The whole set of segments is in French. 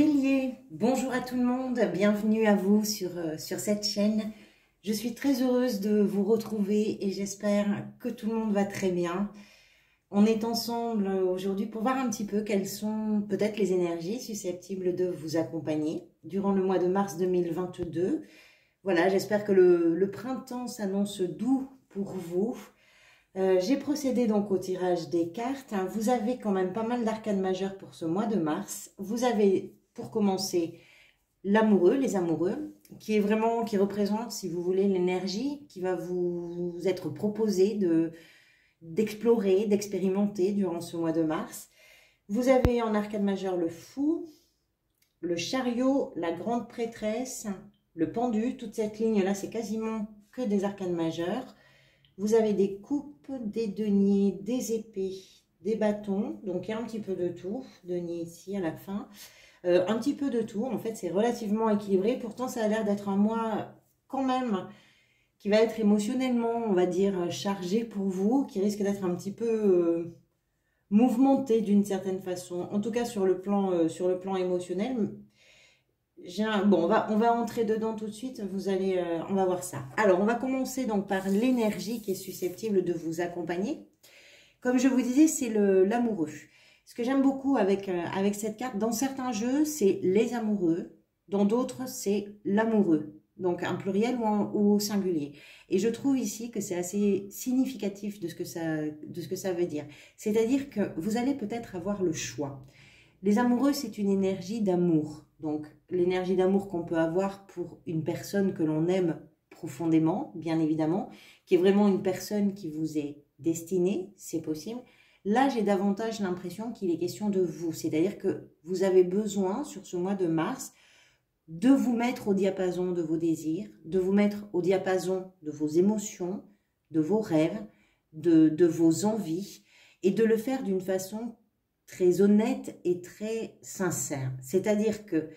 Bélier, bonjour à tout le monde, bienvenue à vous sur cette chaîne. Je suis très heureuse de vous retrouver et j'espère que tout le monde va très bien. On est ensemble aujourd'hui pour voir un petit peu quelles sont peut-être les énergies susceptibles de vous accompagner durant le mois de mars 2022. Voilà, j'espère que le printemps s'annonce doux pour vous. J'ai procédé donc au tirage des cartes. Vous avez quand même pas mal d'arcanes majeures pour ce mois de mars. Vous avez, pour commencer, l'amoureux, les amoureux, qui représente, si vous voulez, l'énergie qui va vous être proposée d'explorer, d'expérimenter durant ce mois de mars. Vous avez en arcane majeure le fou, le chariot, la grande prêtresse, le pendu. Toute cette ligne-là, c'est quasiment que des arcanes majeures. Vous avez des coupes, des deniers, des épées, des bâtons. Donc, il y a un petit peu de tout. Denier ici à la fin. Un petit peu de tout. En fait, c'est relativement équilibré. Pourtant, ça a l'air d'être un mois quand même qui va être émotionnellement, on va dire, chargé pour vous. Qui risque d'être un petit peu mouvementé d'une certaine façon. En tout cas, sur le plan émotionnel. Bon, on va entrer dedans tout de suite, on va voir ça. Alors, on va commencer donc par l'énergie qui est susceptible de vous accompagner. Comme je vous disais, c'est l'amoureux. Ce que j'aime beaucoup avec cette carte, dans certains jeux, c'est les amoureux, dans d'autres, c'est l'amoureux. Donc, un pluriel ou au singulier. Et je trouve ici que c'est assez significatif de ce que ça veut dire. C'est-à-dire que vous allez peut-être avoir le choix. Les amoureux, c'est une énergie d'amour. Donc, l'énergie d'amour qu'on peut avoir pour une personne que l'on aime profondément, bien évidemment, qui est vraiment une personne qui vous est destinée, c'est possible. Là, j'ai davantage l'impression qu'il est question de vous. C'est-à-dire que vous avez besoin, sur ce mois de mars, de vous mettre au diapason de vos désirs, de vous mettre au diapason de vos émotions, de vos rêves, de vos envies, et de le faire d'une façon très honnête et très sincère. C'est-à-dire que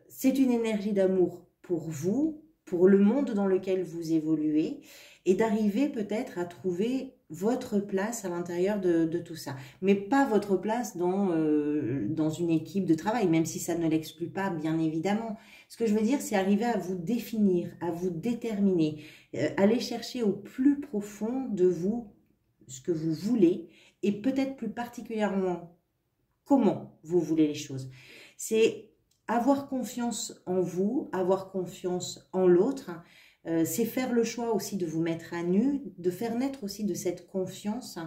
c'est une énergie d'amour pour vous, pour le monde dans lequel vous évoluez, et d'arriver peut-être à trouver votre place à l'intérieur de tout ça. Mais pas votre place dans une équipe de travail, même si ça ne l'exclut pas, bien évidemment. Ce que je veux dire, c'est arriver à vous définir, à vous déterminer, aller chercher au plus profond de vous ce que vous voulez, et peut-être plus particulièrement comment vous voulez les choses. C'est avoir confiance en vous, avoir confiance en l'autre. C'est faire le choix aussi de vous mettre à nu, de faire naître aussi de cette confiance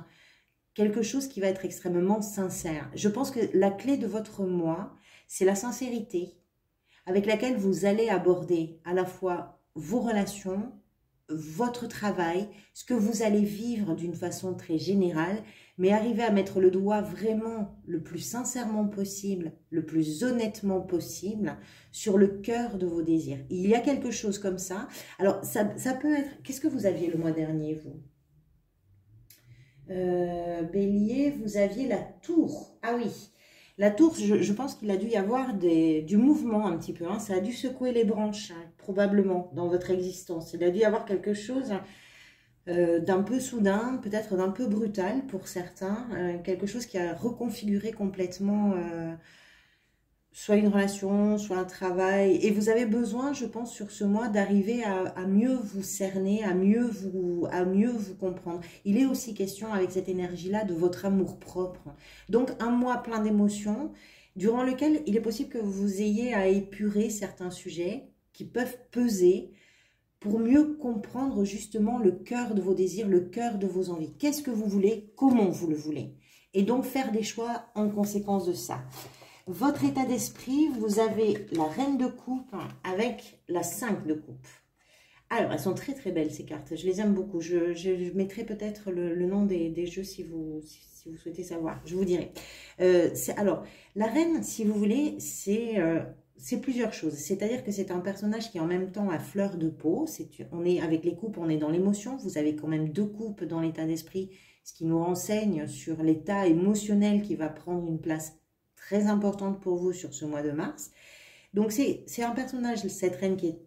quelque chose qui va être extrêmement sincère. Je pense que la clé de votre moi, c'est la sincérité avec laquelle vous allez aborder à la fois vos relations, votre travail, ce que vous allez vivre d'une façon très générale, mais arriver à mettre le doigt vraiment le plus sincèrement possible, le plus honnêtement possible sur le cœur de vos désirs. Il y a quelque chose comme ça. Alors, ça peut être... Qu'est-ce que vous aviez le mois dernier, vous Bélier, vous aviez la tour. Ah oui, la tour, je pense qu'il a dû y avoir du mouvement un petit peu. Hein. Ça a dû secouer les branches, hein, probablement, dans votre existence. Il a dû y avoir quelque chose d'un peu soudain, peut-être d'un peu brutal pour certains. Quelque chose qui a reconfiguré complètement soit une relation, soit un travail. Et vous avez besoin, je pense, sur ce mois, d'arriver à mieux vous cerner, à mieux vous comprendre. Il est aussi question, avec cette énergie-là, de votre amour-propre. Donc, un mois plein d'émotions, durant lequel il est possible que vous ayez à épurer certains sujets qui peuvent peser pour mieux comprendre justement le cœur de vos désirs, le cœur de vos envies. Qu'est-ce que vous voulez? Comment vous le voulez? Et donc, faire des choix en conséquence de ça. Votre état d'esprit, vous avez la reine de coupe avec la 5 de coupe. Alors, elles sont très très belles ces cartes, je les aime beaucoup. Je mettrai peut-être le nom des jeux si vous souhaitez savoir, je vous dirai. Alors, la reine, si vous voulez, c'est plusieurs choses. C'est-à-dire que c'est un personnage qui est en même temps à fleur de peau. On est avec les coupes, on est dans l'émotion. Vous avez quand même 2 coupes dans l'état d'esprit, ce qui nous renseigne sur l'état émotionnel qui va prendre une place très importante pour vous sur ce mois de mars. Donc, c'est un personnage, cette reine, qui est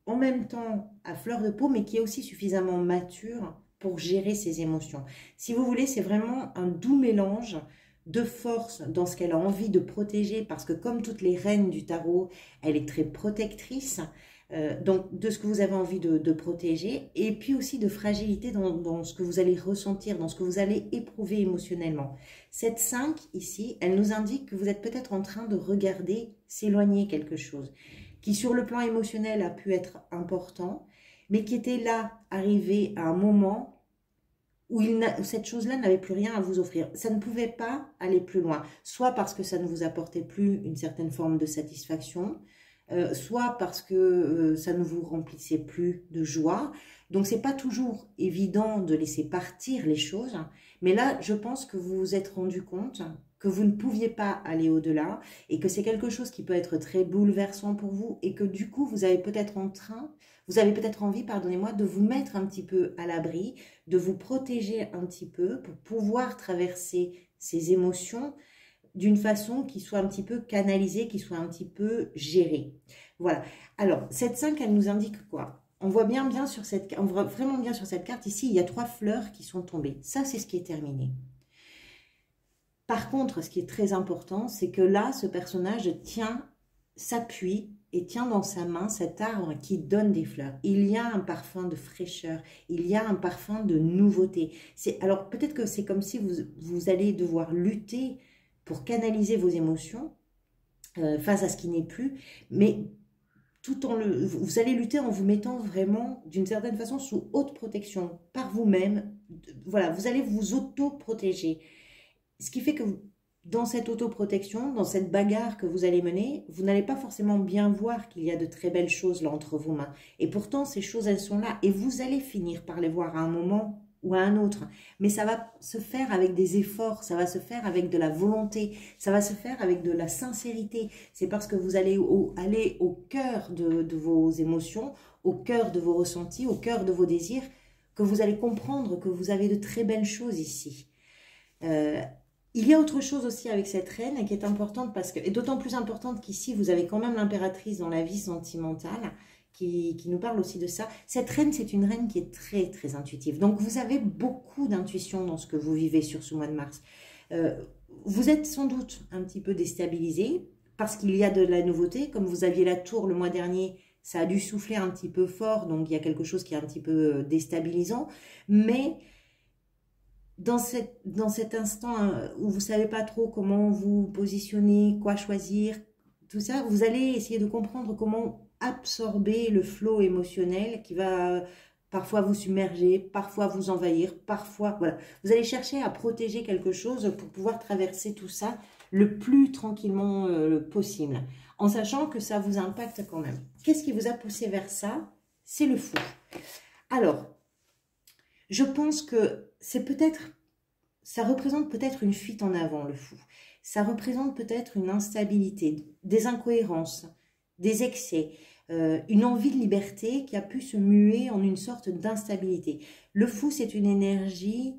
en même temps à fleur de peau, mais qui est aussi suffisamment mature pour gérer ses émotions. Si vous voulez, c'est vraiment un doux mélange de force dans ce qu'elle a envie de protéger, parce que comme toutes les reines du tarot, elle est très protectrice, donc de ce que vous avez envie de protéger, et puis aussi de fragilité dans ce que vous allez ressentir, dans ce que vous allez éprouver émotionnellement. Cette 5 ici, elle nous indique que vous êtes peut-être en train de regarder s'éloigner quelque chose, qui sur le plan émotionnel a pu être important, mais qui était là, arrivé à un moment où cette chose-là n'avait plus rien à vous offrir. Ça ne pouvait pas aller plus loin, soit parce que ça ne vous apportait plus une certaine forme de satisfaction, soit parce que ça ne vous remplissait plus de joie. Donc, c'est pas toujours évident de laisser partir les choses, mais là, je pense que vous vous êtes rendu compte que vous ne pouviez pas aller au-delà et que c'est quelque chose qui peut être très bouleversant pour vous et que du coup, vous avez peut-être envie, pardonnez-moi, de vous mettre un petit peu à l'abri, de vous protéger un petit peu pour pouvoir traverser ces émotions d'une façon qui soit un petit peu canalisée, qui soit un petit peu gérée. Voilà. Alors, cette 5, elle nous indique quoi? On voit vraiment bien sur cette carte ici, il y a 3 fleurs qui sont tombées. Ça, c'est ce qui est terminé. Par contre, ce qui est très important, c'est que là, ce personnage s'appuie et tient dans sa main cet arbre qui donne des fleurs. Il y a un parfum de fraîcheur, il y a un parfum de nouveauté. Alors, peut-être que c'est comme si vous allez devoir lutter pour canaliser vos émotions face à ce qui n'est plus, mais vous allez lutter en vous mettant vraiment, d'une certaine façon, sous haute protection, par vous-même. Voilà, vous allez vous auto-protéger. Ce qui fait que dans cette autoprotection, dans cette bagarre que vous allez mener, vous n'allez pas forcément bien voir qu'il y a de très belles choses là entre vos mains. Et pourtant, ces choses, elles sont là. Et vous allez finir par les voir à un moment ou à un autre. Mais ça va se faire avec des efforts, ça va se faire avec de la volonté, ça va se faire avec de la sincérité. C'est parce que vous allez aller au cœur de vos émotions, au cœur de vos ressentis, au cœur de vos désirs, que vous allez comprendre que vous avez de très belles choses ici. Il y a autre chose aussi avec cette reine qui est importante et d'autant plus importante qu'ici vous avez quand même l'impératrice dans la vie sentimentale qui nous parle aussi de ça. Cette reine, c'est une reine qui est très très intuitive. Donc vous avez beaucoup d'intuition dans ce que vous vivez sur ce mois de mars. Vous êtes sans doute un petit peu déstabilisé parce qu'il y a de la nouveauté. Comme vous aviez la tour le mois dernier, ça a dû souffler un petit peu fort, donc il y a quelque chose qui est un petit peu déstabilisant. Mais dans cet instant où vous ne savez pas trop comment vous positionner, quoi choisir, tout ça, vous allez essayer de comprendre comment absorber le flot émotionnel qui va parfois vous submerger, parfois vous envahir, parfois, voilà. Vous allez chercher à protéger quelque chose pour pouvoir traverser tout ça le plus tranquillement possible, en sachant que ça vous impacte quand même. Qu'est-ce qui vous a poussé vers ça? C'est le fou. Alors, je pense que ça représente peut-être une fuite en avant, le fou. Ça représente peut-être une instabilité, des incohérences, des excès, une envie de liberté qui a pu se muer en une sorte d'instabilité. Le fou, c'est une énergie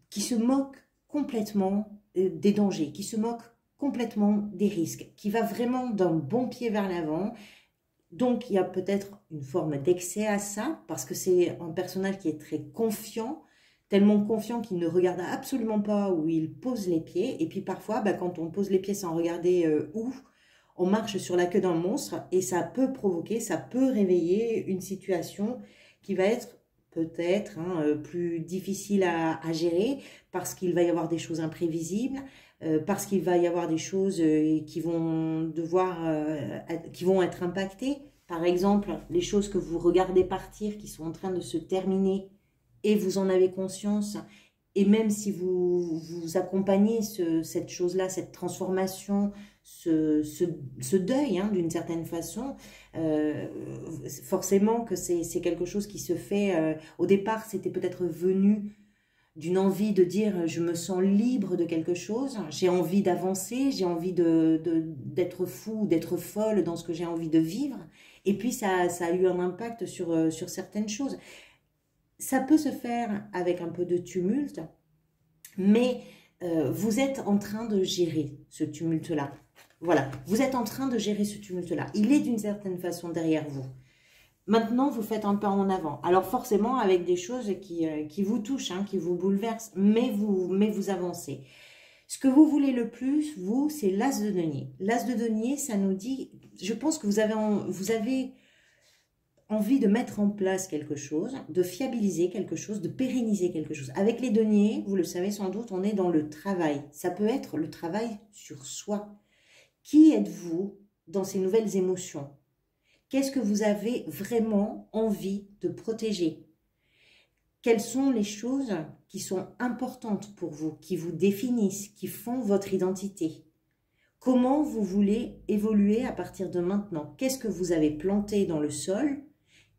qui se moque complètement des dangers, qui se moque complètement des risques, qui va vraiment d'un bon pied vers l'avant. Donc, il y a peut-être une forme d'excès à ça, parce que c'est un personnage qui est très confiant, tellement confiant qu'il ne regarde absolument pas où il pose les pieds. Et puis parfois, quand on pose les pieds sans regarder où, on marche sur la queue d'un monstre et ça peut réveiller une situation qui va être peut-être plus difficile à gérer parce qu'il va y avoir des choses imprévisibles, parce qu'il va y avoir des choses qui vont être impactées. Par exemple, les choses que vous regardez partir, qui sont en train de se terminer et vous en avez conscience. Et même si vous accompagnez cette chose-là, cette transformation, ce deuil, d'une certaine façon, forcément que c'est quelque chose qui se fait. Au départ, c'était peut-être venu d'une envie de dire je me sens libre de quelque chose, j'ai envie d'avancer, j'ai envie d'être fou, d'être folle dans ce que j'ai envie de vivre. Et puis ça a eu un impact sur certaines choses. Ça peut se faire avec un peu de tumulte, mais vous êtes en train de gérer ce tumulte-là. Voilà, vous êtes en train de gérer ce tumulte-là. Il est d'une certaine façon derrière vous. Maintenant, vous faites un pas en avant. Alors forcément, avec des choses qui vous touchent, qui vous bouleversent, mais vous avancez. Ce que vous voulez le plus, vous, c'est l'as de denier. L'as de denier, ça nous dit, je pense que vous avez envie de mettre en place quelque chose, de fiabiliser quelque chose, de pérenniser quelque chose. Avec les deniers, vous le savez sans doute, on est dans le travail. Ça peut être le travail sur soi. Qui êtes-vous dans ces nouvelles émotions? Qu'est-ce que vous avez vraiment envie de protéger? Quelles sont les choses qui sont importantes pour vous, qui vous définissent, qui font votre identité? Comment vous voulez évoluer à partir de maintenant? Qu'est-ce que vous avez planté dans le sol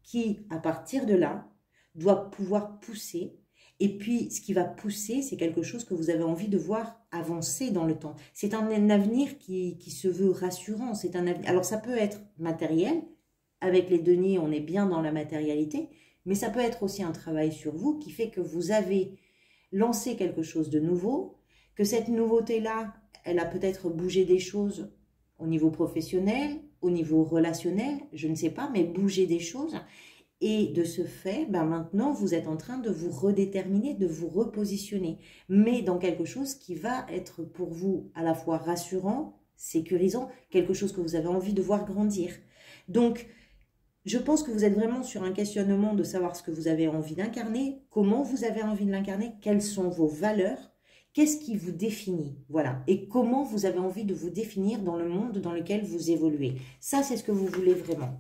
qui, à partir de là, doit pouvoir pousser? Et puis, ce qui va pousser, c'est quelque chose que vous avez envie de voir avancer dans le temps. C'est un avenir qui se veut rassurant. C'est un avenir. Alors, ça peut être matériel. Avec les deniers, on est bien dans la matérialité. Mais ça peut être aussi un travail sur vous qui fait que vous avez lancé quelque chose de nouveau, que cette nouveauté-là, elle a peut-être bougé des choses au niveau professionnel, au niveau relationnel, je ne sais pas, mais bouger des choses. Et de ce fait, ben maintenant, vous êtes en train de vous redéterminer, de vous repositionner, mais dans quelque chose qui va être pour vous à la fois rassurant, sécurisant, quelque chose que vous avez envie de voir grandir. Donc, je pense que vous êtes vraiment sur un questionnement de savoir ce que vous avez envie d'incarner, comment vous avez envie de l'incarner, quelles sont vos valeurs, qu'est-ce qui vous définit, voilà, et comment vous avez envie de vous définir dans le monde dans lequel vous évoluez. Ça, c'est ce que vous voulez vraiment.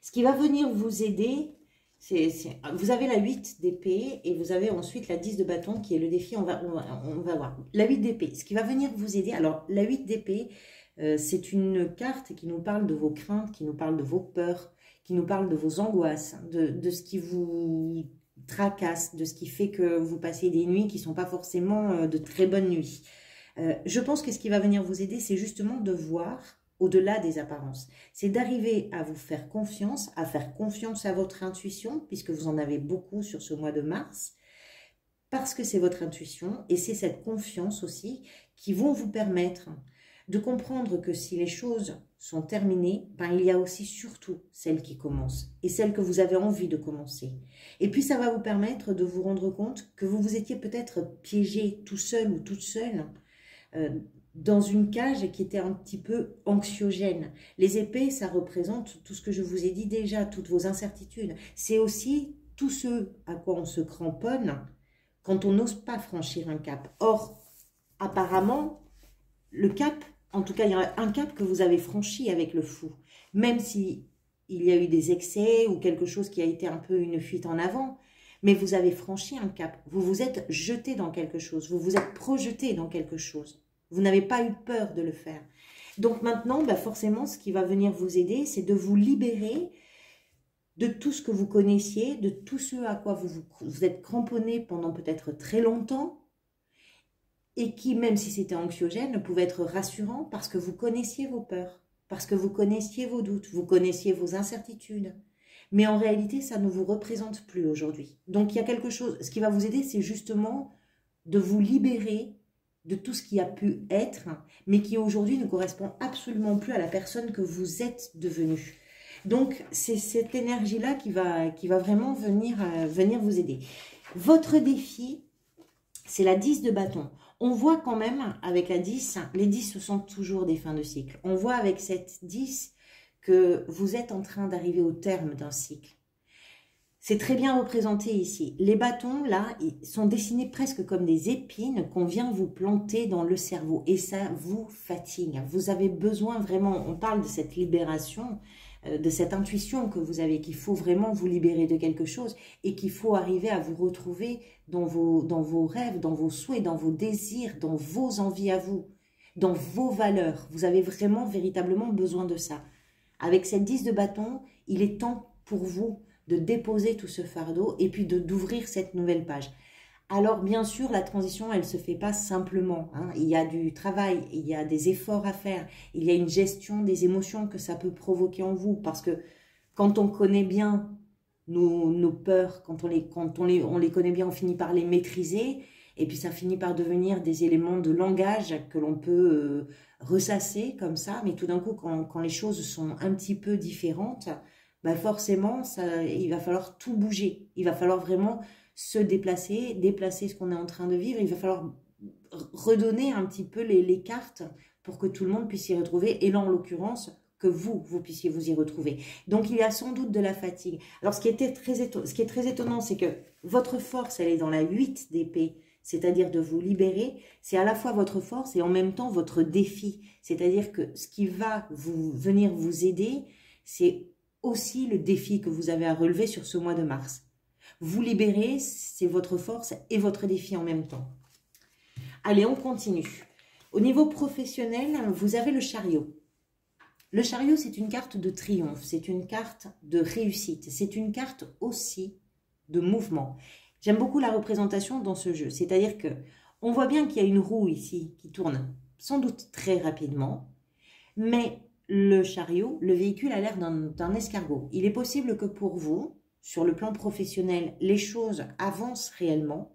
Ce qui va venir vous aider, vous avez la 8 d'épée et vous avez ensuite la 10 de bâton qui est le défi, on va voir. La 8 d'épée, ce qui va venir vous aider, alors la 8 d'épée, c'est une carte qui nous parle de vos craintes, qui nous parle de vos peurs, qui nous parle de vos angoisses, de ce qui vous tracasse, de ce qui fait que vous passez des nuits qui ne sont pas forcément de très bonnes nuits. Je pense que ce qui va venir vous aider, c'est justement de voir au-delà des apparences. C'est d'arriver à vous faire confiance, à faire confiance à votre intuition, puisque vous en avez beaucoup sur ce mois de mars, parce que c'est votre intuition, et c'est cette confiance aussi qui vont vous permettre de comprendre que si les choses sont terminées, ben, il y a aussi surtout celles qui commencent et celles que vous avez envie de commencer. Et puis ça va vous permettre de vous rendre compte que vous vous étiez peut-être piégé tout seul ou toute seule dans une cage qui était un petit peu anxiogène. Les épées, ça représente tout ce que je vous ai dit déjà, toutes vos incertitudes. C'est aussi tout ce à quoi on se cramponne quand on n'ose pas franchir un cap. Or, apparemment, le cap, en tout cas, il y a un cap que vous avez franchi avec le fou. Même si il y a eu des excès ou quelque chose qui a été un peu une fuite en avant, mais vous avez franchi un cap. Vous vous êtes jeté dans quelque chose, vous vous êtes projeté dans quelque chose. Vous n'avez pas eu peur de le faire. Donc maintenant, bah forcément, ce qui va venir vous aider, c'est de vous libérer de tout ce que vous connaissiez, de tout ce à quoi vous êtes cramponné pendant peut-être très longtemps, et qui, même si c'était anxiogène, pouvait être rassurant parce que vous connaissiez vos peurs, parce que vous connaissiez vos doutes, vous connaissiez vos incertitudes. Mais en réalité, ça ne vous représente plus aujourd'hui. Donc, il y a quelque chose, ce qui va vous aider, c'est justement de vous libérer de tout ce qui a pu être, mais qui aujourd'hui ne correspond absolument plus à la personne que vous êtes devenue. Donc, c'est cette énergie-là qui va vraiment venir vous aider. Votre défi, c'est la 10 de bâton. On voit quand même, avec la 10, les 10, ce sont toujours des fins de cycle. On voit avec cette 10 que vous êtes en train d'arriver au terme d'un cycle. C'est très bien représenté ici. Les bâtons, là, ils sont dessinés presque comme des épines qu'on vient vous planter dans le cerveau. Et ça vous fatigue. Vous avez besoin vraiment, on parle de cette libération, de cette intuition que vous avez, qu'il faut vraiment vous libérer de quelque chose et qu'il faut arriver à vous retrouver dans vos rêves, dans vos souhaits, dans vos désirs, dans vos envies à vous, dans vos valeurs. Vous avez vraiment, véritablement besoin de ça. Avec cette 10 de bâton, il est temps pour vous de déposer tout ce fardeau et puis d'ouvrir cette nouvelle page. Alors, bien sûr, la transition, elle ne se fait pas simplement. Hein. Il y a du travail, il y a des efforts à faire, il y a une gestion des émotions que ça peut provoquer en vous. Parce que quand on connaît bien nos peurs, quand on les connaît bien, on finit par les maîtriser. Et puis, ça finit par devenir des éléments de langage que l'on peut ressasser comme ça. Mais tout d'un coup, quand les choses sont un petit peu différentes, bah forcément, il va falloir tout bouger. Il va falloir vraiment se déplacer ce qu'on est en train de vivre. Il va falloir redonner un petit peu les cartes pour que tout le monde puisse s'y retrouver. Et là, en l'occurrence, que vous puissiez vous y retrouver. Donc, il y a sans doute de la fatigue. Alors, ce qui est très étonnant, c'est que votre force, elle est dans la 8 d'épée, c'est-à-dire de vous libérer. C'est à la fois votre force et en même temps votre défi. C'est-à-dire que ce qui va venir vous aider, c'est aussi le défi que vous avez à relever sur ce mois de mars. Vous libérer, c'est votre force et votre défi en même temps. Allez, on continue. Au niveau professionnel, vous avez le chariot. Le chariot, c'est une carte de triomphe, c'est une carte de réussite, c'est une carte aussi de mouvement. J'aime beaucoup la représentation dans ce jeu, c'est-à-dire que on voit bien qu'il y a une roue ici qui tourne sans doute très rapidement, mais le chariot, le véhicule a l'air d'un escargot. Il est possible que pour vous, sur le plan professionnel, les choses avancent réellement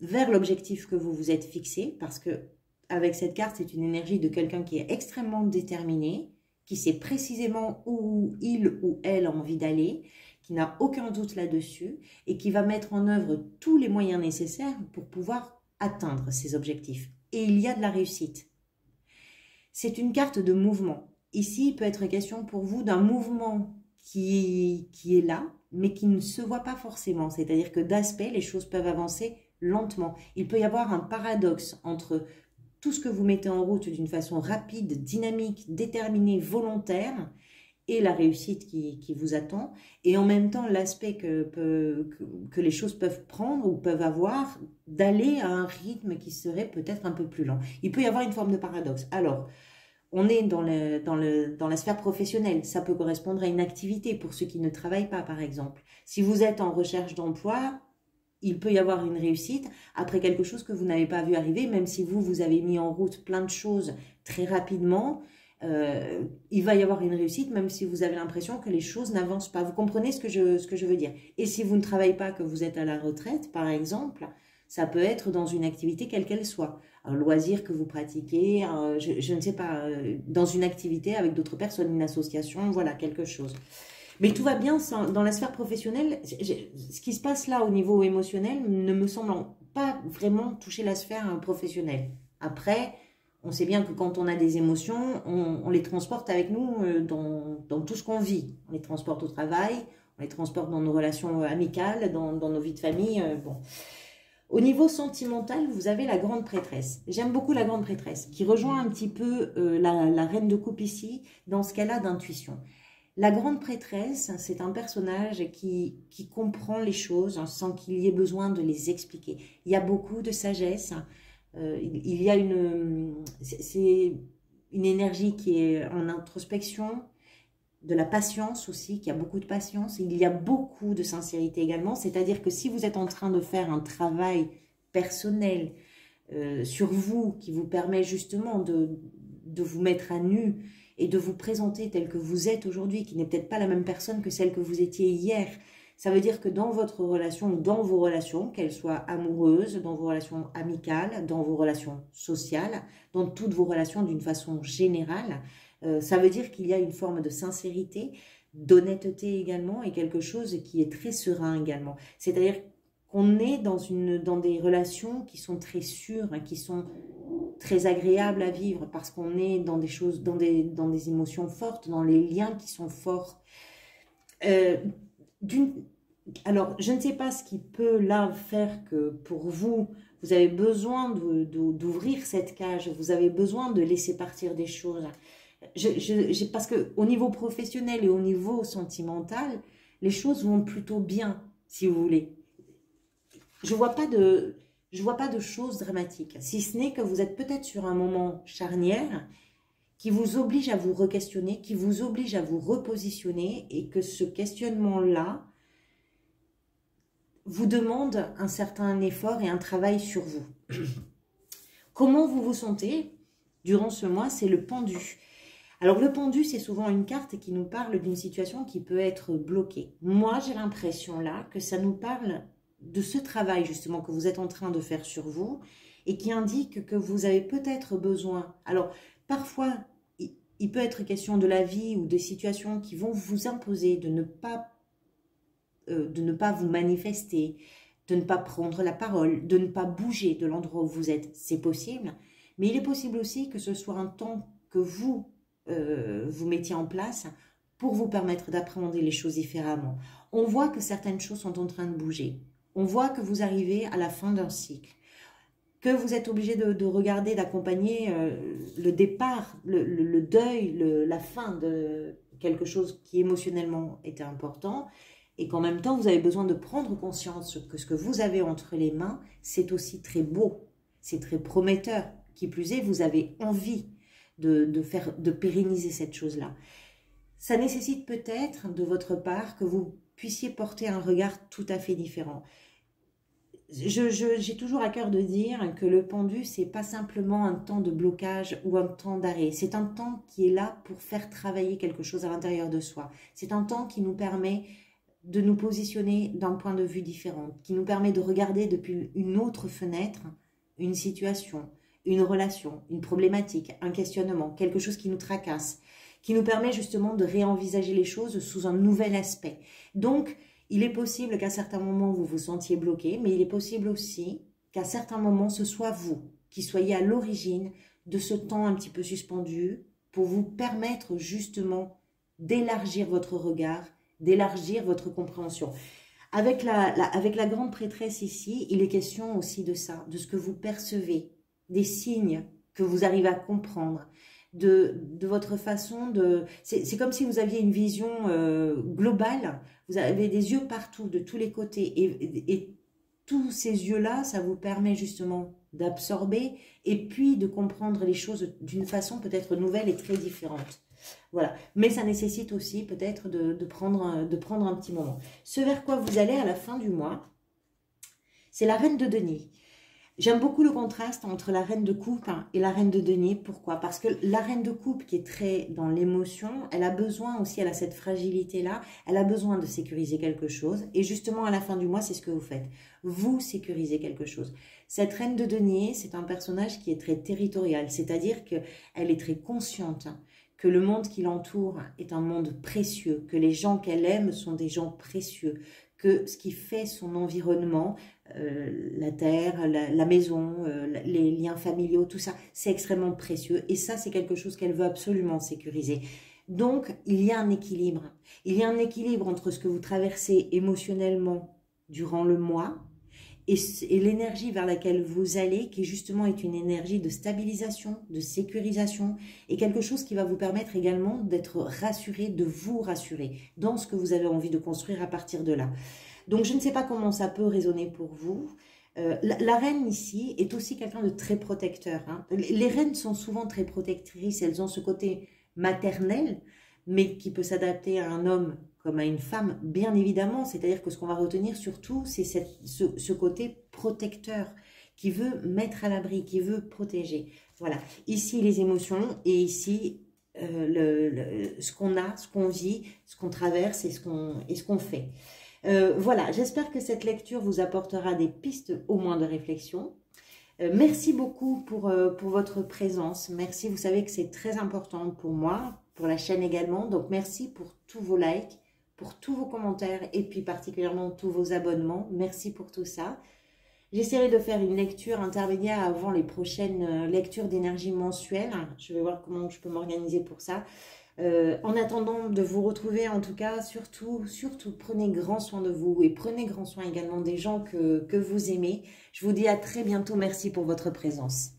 vers l'objectif que vous vous êtes fixé, parce que avec cette carte, c'est une énergie de quelqu'un qui est extrêmement déterminé, qui sait précisément où il ou elle a envie d'aller, qui n'a aucun doute là-dessus et qui va mettre en œuvre tous les moyens nécessaires pour pouvoir atteindre ses objectifs. Et il y a de la réussite. C'est une carte de mouvement. Ici, il peut être question pour vous d'un mouvement qui est là, mais qui ne se voit pas forcément. C'est-à-dire que d'aspect, les choses peuvent avancer lentement. Il peut y avoir un paradoxe entre tout ce que vous mettez en route d'une façon rapide, dynamique, déterminée, volontaire, et la réussite qui vous attend, et en même temps l'aspect que les choses peuvent prendre ou peuvent avoir, d'aller à un rythme qui serait peut-être un peu plus lent. Il peut y avoir une forme de paradoxe. Alors, on est dans la sphère professionnelle, ça peut correspondre à une activité pour ceux qui ne travaillent pas, par exemple. Si vous êtes en recherche d'emploi, il peut y avoir une réussite après quelque chose que vous n'avez pas vu arriver, même si vous avez mis en route plein de choses très rapidement, il va y avoir une réussite, même si vous avez l'impression que les choses n'avancent pas. Vous comprenez ce que je veux dire? Et si vous ne travaillez pas, que vous êtes à la retraite, par exemple, ça peut être dans une activité quelle qu'elle soit. Un loisir que vous pratiquez, je ne sais pas, dans une activité avec d'autres personnes, une association, voilà, quelque chose. Mais tout va bien dans la sphère professionnelle. Ce qui se passe là au niveau émotionnel ne me semble pas vraiment toucher la sphère professionnelle. Après, on sait bien que quand on a des émotions, on les transporte avec nous dans tout ce qu'on vit. On les transporte au travail, on les transporte dans nos relations amicales, dans nos vies de famille. Bon. Au niveau sentimental, vous avez la grande prêtresse. J'aime beaucoup la grande prêtresse, qui rejoint un petit peu la reine de coupe ici, dans ce qu'elle a d'intuition. La grande prêtresse, c'est un personnage qui comprend les choses sans qu'il y ait besoin de les expliquer. Il y a beaucoup de sagesse, il y a c'est une énergie qui est en introspection, de la patience aussi, qui a beaucoup de patience. Il y a beaucoup de sincérité également, c'est-à-dire que si vous êtes en train de faire un travail personnel sur vous, qui vous permet justement de vous mettre à nu, et de vous présenter tel que vous êtes aujourd'hui, qui n'est peut-être pas la même personne que celle que vous étiez hier. Ça veut dire que dans votre relation, ou dans vos relations, qu'elles soient amoureuses, dans vos relations amicales, dans vos relations sociales, dans toutes vos relations d'une façon générale, ça veut dire qu'il y a une forme de sincérité, d'honnêteté également, et quelque chose qui est très serein également. C'est-à-dire qu'on est dans des relations qui sont très sûres, qui sont très agréable à vivre parce qu'on est dans des choses, dans des émotions fortes, dans les liens qui sont forts. Alors, je ne sais pas ce qui peut là faire que pour vous, vous avez besoin d'ouvrir cette cage, vous avez besoin de laisser partir des choses. Parce qu'au niveau professionnel et au niveau sentimental, les choses vont plutôt bien, si vous voulez. Je vois pas de choses dramatiques, si ce n'est que vous êtes peut-être sur un moment charnière qui vous oblige à vous re-questionner, qui vous oblige à vous repositionner, et que ce questionnement-là vous demande un certain effort et un travail sur vous. Comment vous vous sentez durant ce mois? C'est le pendu. Alors le pendu, c'est souvent une carte qui nous parle d'une situation qui peut être bloquée. Moi, j'ai l'impression là que ça nous parle de ce travail justement que vous êtes en train de faire sur vous et qui indique que vous avez peut-être besoin. Alors parfois, il peut être question de la vie ou des situations qui vont vous imposer de ne pas vous manifester, de ne pas prendre la parole, de ne pas bouger de l'endroit où vous êtes. C'est possible, mais il est possible aussi que ce soit un temps que vous vous mettiez en place pour vous permettre d'appréhender les choses différemment. On voit que certaines choses sont en train de bouger. On voit que vous arrivez à la fin d'un cycle, que vous êtes obligé de regarder, d'accompagner le départ, le deuil, la fin de quelque chose qui émotionnellement était important, et qu'en même temps, vous avez besoin de prendre conscience que ce que vous avez entre les mains, c'est aussi très beau, c'est très prometteur. Qui plus est, vous avez envie de pérenniser cette chose-là. Ça nécessite peut-être de votre part que vous puissiez porter un regard tout à fait différent. J'ai toujours à cœur de dire que le pendu, c'est pas simplement un temps de blocage ou un temps d'arrêt. C'est un temps qui est là pour faire travailler quelque chose à l'intérieur de soi. C'est un temps qui nous permet de nous positionner d'un point de vue différent, qui nous permet de regarder depuis une autre fenêtre une situation, une relation, une problématique, un questionnement, quelque chose qui nous tracasse, qui nous permet justement de réenvisager les choses sous un nouvel aspect. Donc, il est possible qu'à certains moments, vous vous sentiez bloqué, mais il est possible aussi qu'à certains moments, ce soit vous qui soyez à l'origine de ce temps un petit peu suspendu pour vous permettre justement d'élargir votre regard, d'élargir votre compréhension. Avec la grande prêtresse ici, il est question aussi de ça, de ce que vous percevez, des signes que vous arrivez à comprendre, de votre façon de... C'est comme si vous aviez une vision globale, vous avez des yeux partout, de tous les côtés, et tous ces yeux-là, ça vous permet justement d'absorber et puis de comprendre les choses d'une façon peut-être nouvelle et très différente. Voilà, mais ça nécessite aussi peut-être de prendre un petit moment. Ce vers quoi vous allez à la fin du mois, c'est la reine de denier. J'aime beaucoup le contraste entre la reine de coupe et la reine de denier. Pourquoi? Parce que la reine de coupe, qui est très dans l'émotion, elle a besoin aussi, elle a cette fragilité-là, elle a besoin de sécuriser quelque chose. Et justement, à la fin du mois, c'est ce que vous faites. Vous sécurisez quelque chose. Cette reine de denier, c'est un personnage qui est très territorial, c'est-à-dire qu'elle est très consciente que le monde qui l'entoure est un monde précieux, que les gens qu'elle aime sont des gens précieux, que ce qui fait son environnement, la terre, la maison, les liens familiaux, tout ça, c'est extrêmement précieux. Et ça, c'est quelque chose qu'elle veut absolument sécuriser. Donc, il y a un équilibre. Il y a un équilibre entre ce que vous traversez émotionnellement durant le mois et l'énergie vers laquelle vous allez, qui justement est une énergie de stabilisation, de sécurisation, et quelque chose qui va vous permettre également d'être rassuré, de vous rassurer dans ce que vous avez envie de construire à partir de là. Donc, je ne sais pas comment ça peut résonner pour vous. La reine ici est aussi quelqu'un de très protecteur. Hein. Les reines sont souvent très protectrices, elles ont ce côté maternel, mais qui peut s'adapter à un homme comme à une femme, bien évidemment. C'est-à-dire que ce qu'on va retenir surtout, c'est ce côté protecteur qui veut mettre à l'abri, qui veut protéger. Voilà, ici les émotions et ici ce qu'on a, ce qu'on vit, ce qu'on traverse et ce qu'on fait. Voilà, j'espère que cette lecture vous apportera des pistes au moins de réflexion. Merci beaucoup pour votre présence. Merci, vous savez que c'est très important pour moi, pour la chaîne également. Donc merci pour tous vos likes, pour tous vos commentaires et puis particulièrement tous vos abonnements. Merci pour tout ça. J'essaierai de faire une lecture intermédiaire avant les prochaines lectures d'énergie mensuelle. Je vais voir comment je peux m'organiser pour ça. En attendant de vous retrouver, en tout cas, surtout, prenez grand soin de vous et prenez grand soin également des gens que vous aimez. Je vous dis à très bientôt. Merci pour votre présence.